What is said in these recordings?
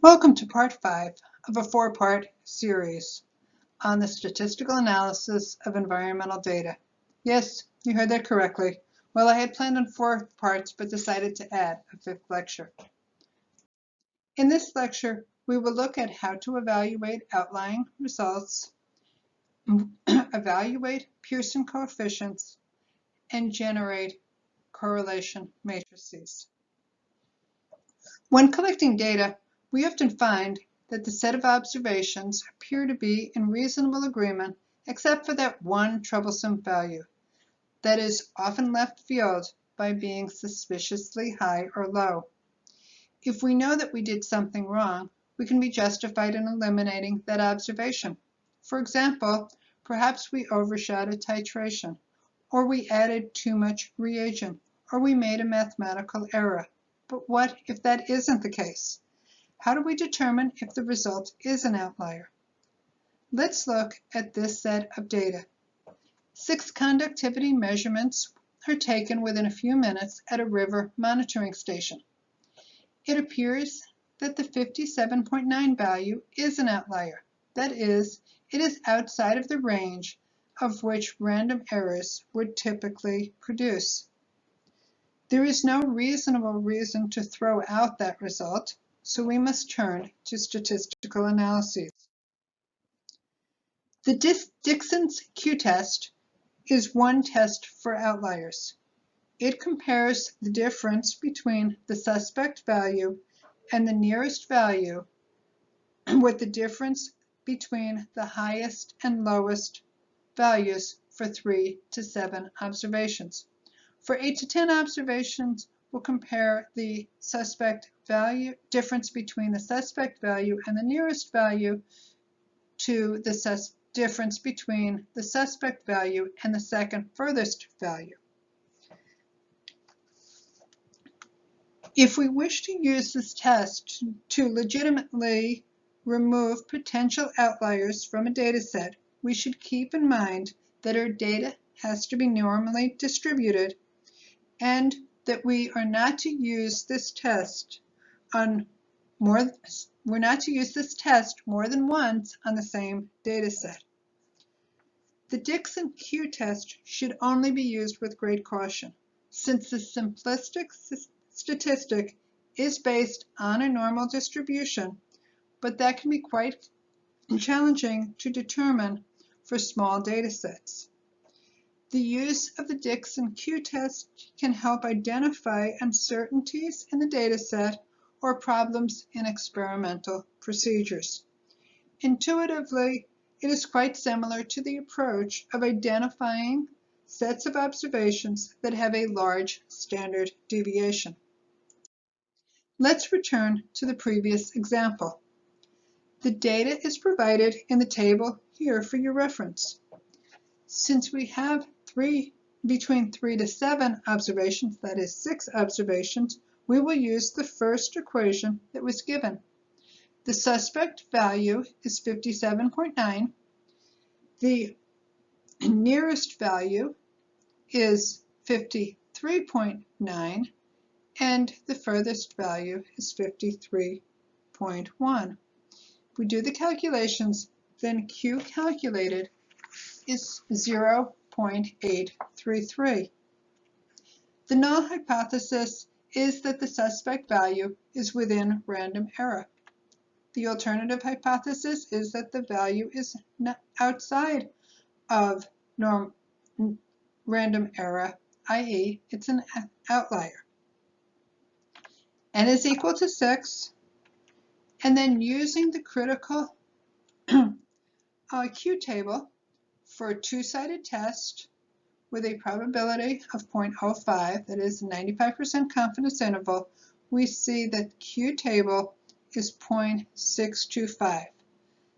Welcome to part 5 of a 4-part series on the statistical analysis of environmental data. Yes, you heard that correctly. Well, I had planned on 4 parts but decided to add a 5th lecture. In this lecture, we will look at how to evaluate outlying results, evaluate Pearson coefficients, and generate correlation matrices. When collecting data, we often find that the set of observations appear to be in reasonable agreement except for that one troublesome value that is often left field by being suspiciously high or low. If we know that we did something wrong, we can be justified in eliminating that observation. For example, perhaps we overshot a titration, or we added too much reagent, or we made a mathematical error. But what if that isn't the case? How do we determine if the result is an outlier? Let's look at this set of data. 6 conductivity measurements are taken within a few minutes at a river monitoring station. It appears that the 57.9 value is an outlier. That is, it is outside of the range of which random errors would typically produce. There is no reasonable reason to throw out that result, so we must turn to statistical analyses. The Dixon's Q-test is one test for outliers. It compares the difference between the suspect value and the nearest value with the difference between the highest and lowest values for 3 to 7 observations. For 8 to 10 observations, we'll compare the suspect value difference between the suspect value and the nearest value to the difference between the suspect value and the second furthest value. If we wish to use this test to legitimately remove potential outliers from a data set, we should keep in mind that our data has to be normally distributed and that we are not to use this test more than once on the same data set. The Dixon Q-test should only be used with great caution, since the simplistic statistic is based on a normal distribution, but that can be quite challenging to determine for small data sets. The use of the Dixon Q-test can help identify uncertainties in the dataset or problems in experimental procedures. Intuitively, it is quite similar to the approach of identifying sets of observations that have a large standard deviation. Let's return to the previous example. The data is provided in the table here for your reference. Since we have between 3 to 7 observations, that is 6 observations, we will use the first equation that was given. The suspect value is 57.9. The nearest value is 53.9, and the furthest value is 53.1. If we do the calculations, then Q calculated is 0.833. The null hypothesis is that the suspect value is within random error. The alternative hypothesis is that the value is outside of random error, i.e., it's an outlier. N is equal to 6, and then using the critical Q table for a 2-sided test with a probability of 0.05, that is a 95% confidence interval, we see that Q table is 0.625.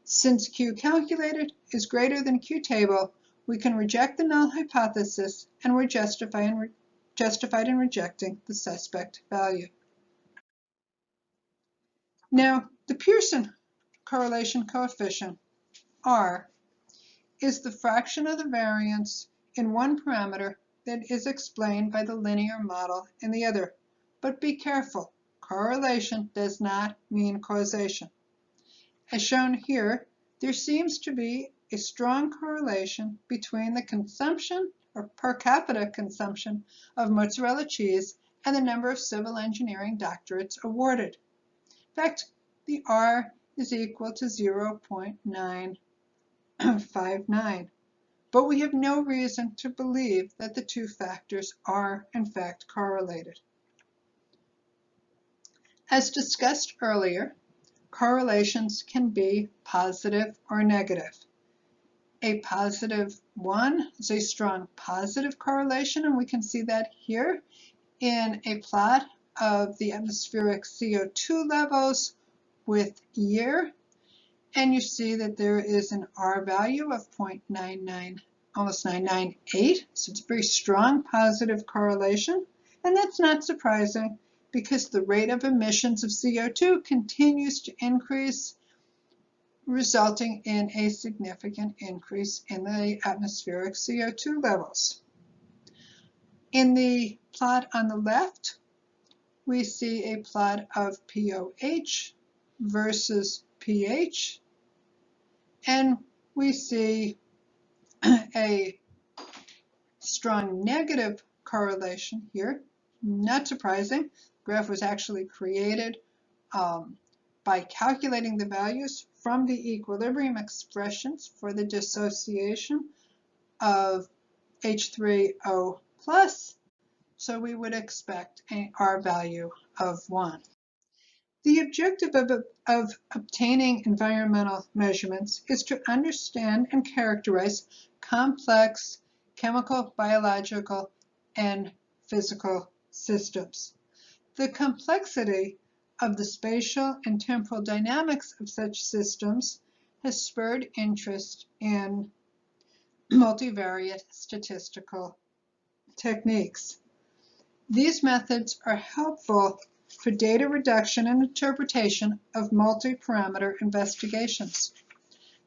Since Q calculated is greater than Q table, we can reject the null hypothesis, and we're justified in rejecting the suspect value. Now, the Pearson correlation coefficient, R, is the fraction of the variance in one parameter that is explained by the linear model in the other. But be careful, correlation does not mean causation. As shown here, there seems to be a strong correlation between the consumption or per capita consumption of mozzarella cheese and the number of civil engineering doctorates awarded. In fact, the R is equal to 0.959, but we have no reason to believe that the two factors are in fact correlated. As discussed earlier, correlations can be positive or negative. A positive one is a strong positive correlation, and we can see that here in a plot of the atmospheric CO2 levels with year. And you see that there is an R value of 0.99, almost 998. So it's a very strong positive correlation. And that's not surprising because the rate of emissions of CO2 continues to increase, resulting in a significant increase in the atmospheric CO2 levels. In the plot on the left, we see a plot of POH versus pH, and we see a strong negative correlation here. Not surprising. The graph was actually created by calculating the values from the equilibrium expressions for the dissociation of H3O+, so we would expect an R value of 1. The objective of obtaining environmental measurements is to understand and characterize complex chemical, biological, and physical systems. The complexity of the spatial and temporal dynamics of such systems has spurred interest in multivariate statistical techniques. These methods are helpful for data reduction and interpretation of multi-parameter investigations.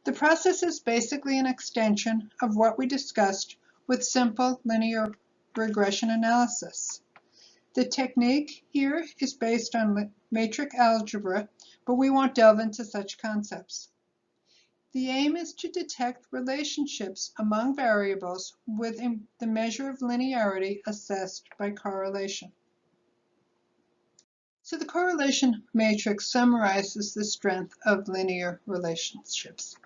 The process is basically an extension of what we discussed with simple linear regression analysis. The technique here is based on matrix algebra, but we won't delve into such concepts. The aim is to detect relationships among variables with the measure of linearity assessed by correlation. So the correlation matrix summarizes the strength of linear relationships.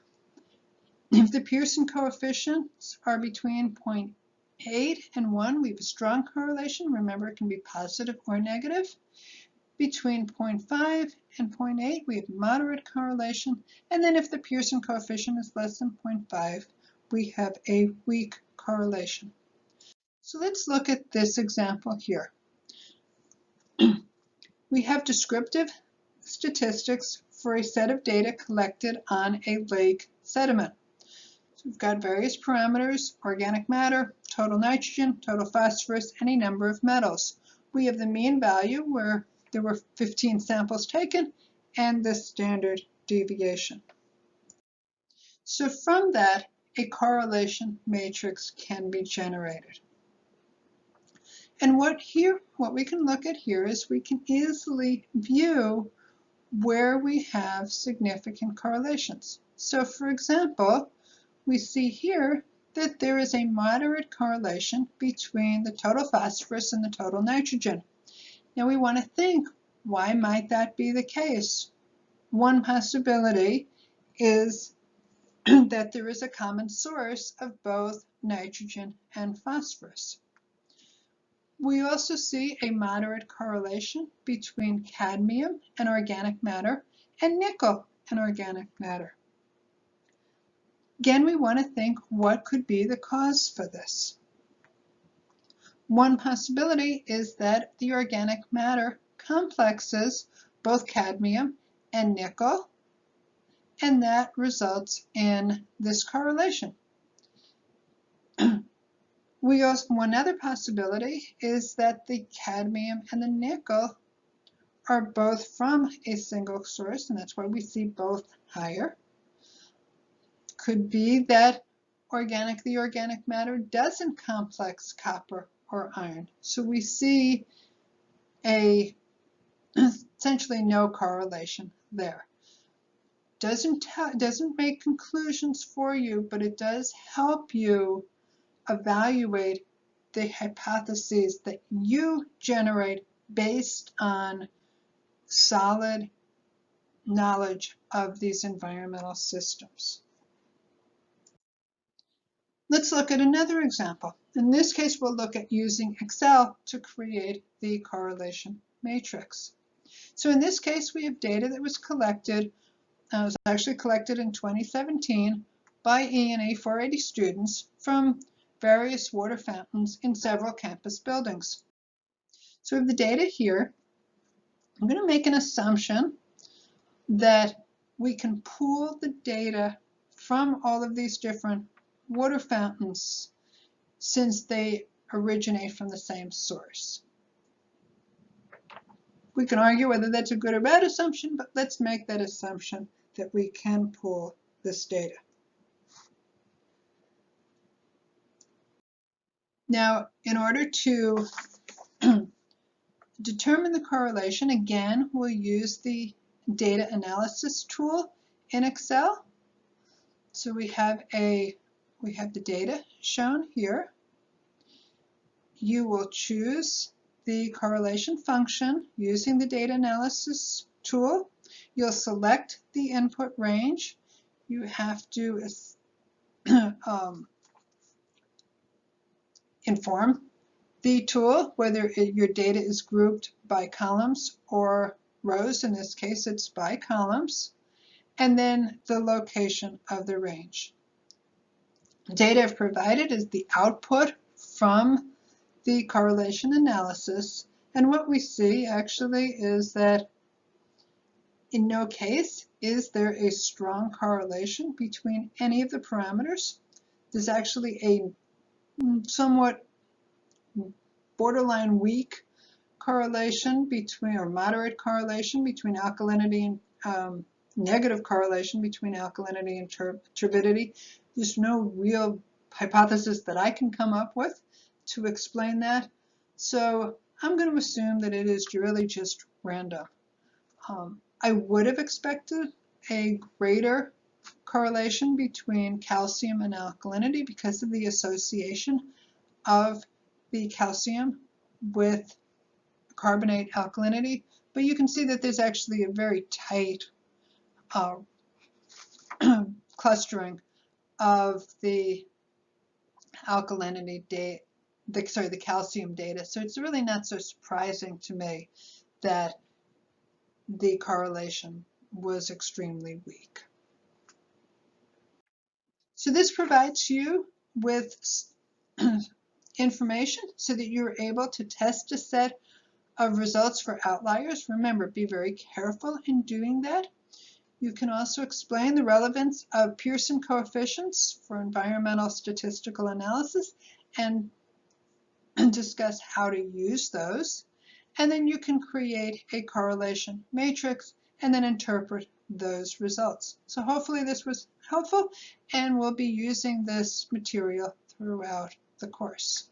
If the Pearson coefficients are between 0.8 and 1, we have a strong correlation. Remember, it can be positive or negative. Between 0.5 and 0.8, we have moderate correlation. And then if the Pearson coefficient is less than 0.5, we have a weak correlation. So let's look at this example here. We have descriptive statistics for a set of data collected on a lake sediment. So we've got various parameters: organic matter, total nitrogen, total phosphorus, any number of metals. We have the mean value where there were 15 samples taken and the standard deviation. So from that, a correlation matrix can be generated. And what we can look at here is we can easily view where we have significant correlations. So for example, we see here that there is a moderate correlation between the total phosphorus and the total nitrogen. Now we want to think, why might that be the case? One possibility is that there is a common source of both nitrogen and phosphorus. We also see a moderate correlation between cadmium and organic matter and nickel and organic matter. Again, we want to think, what could be the cause for this? One possibility is that the organic matter complexes both cadmium and nickel, and that results in this correlation. One other possibility is that the cadmium and the nickel are both from a single source, and that's why we see both higher. Could be that the organic matter doesn't complex copper or iron. So we see a essentially no correlation there. Doesn't make conclusions for you, but it does help you evaluate the hypotheses that you generate based on solid knowledge of these environmental systems. Let's look at another example. In this case, we'll look at using Excel to create the correlation matrix. So in this case, we have data that was collected, was actually collected in 2017 by ENE 480 students from various water fountains in several campus buildings. So we have the data here. I'm going to make an assumption that we can pool the data from all of these different water fountains since they originate from the same source. We can argue whether that's a good or bad assumption, but let's make that assumption that we can pool this data. Now, in order to determine the correlation, again, we'll use the data analysis tool in Excel. So we have the data shown here. You will choose the correlation function using the data analysis tool. You'll select the input range. You have to inform the tool whether your data is grouped by columns or rows. In this case, it's by columns. And then the location of the range. Data if provided is the output from the correlation analysis. And what we see actually is that in no case is there a strong correlation between any of the parameters. There's actually a somewhat borderline weak correlation between, or moderate correlation between alkalinity and negative correlation between alkalinity and turbidity. There's no real hypothesis that I can come up with to explain that. So I'm going to assume that it is really just random. I would have expected a greater correlation between calcium and alkalinity because of the association of the calcium with carbonate alkalinity, but you can see that there's actually a very tight clustering of the alkalinity data, the calcium data. So it's really not so surprising to me that the correlation was extremely weak. So this provides you with information so that you're able to test a set of results for outliers. Remember, be very careful in doing that. You can also explain the relevance of Pearson coefficients for environmental statistical analysis and discuss how to use those. And then you can create a correlation matrix and then interpret those results. So hopefully this was helpful, and we'll be using this material throughout the course.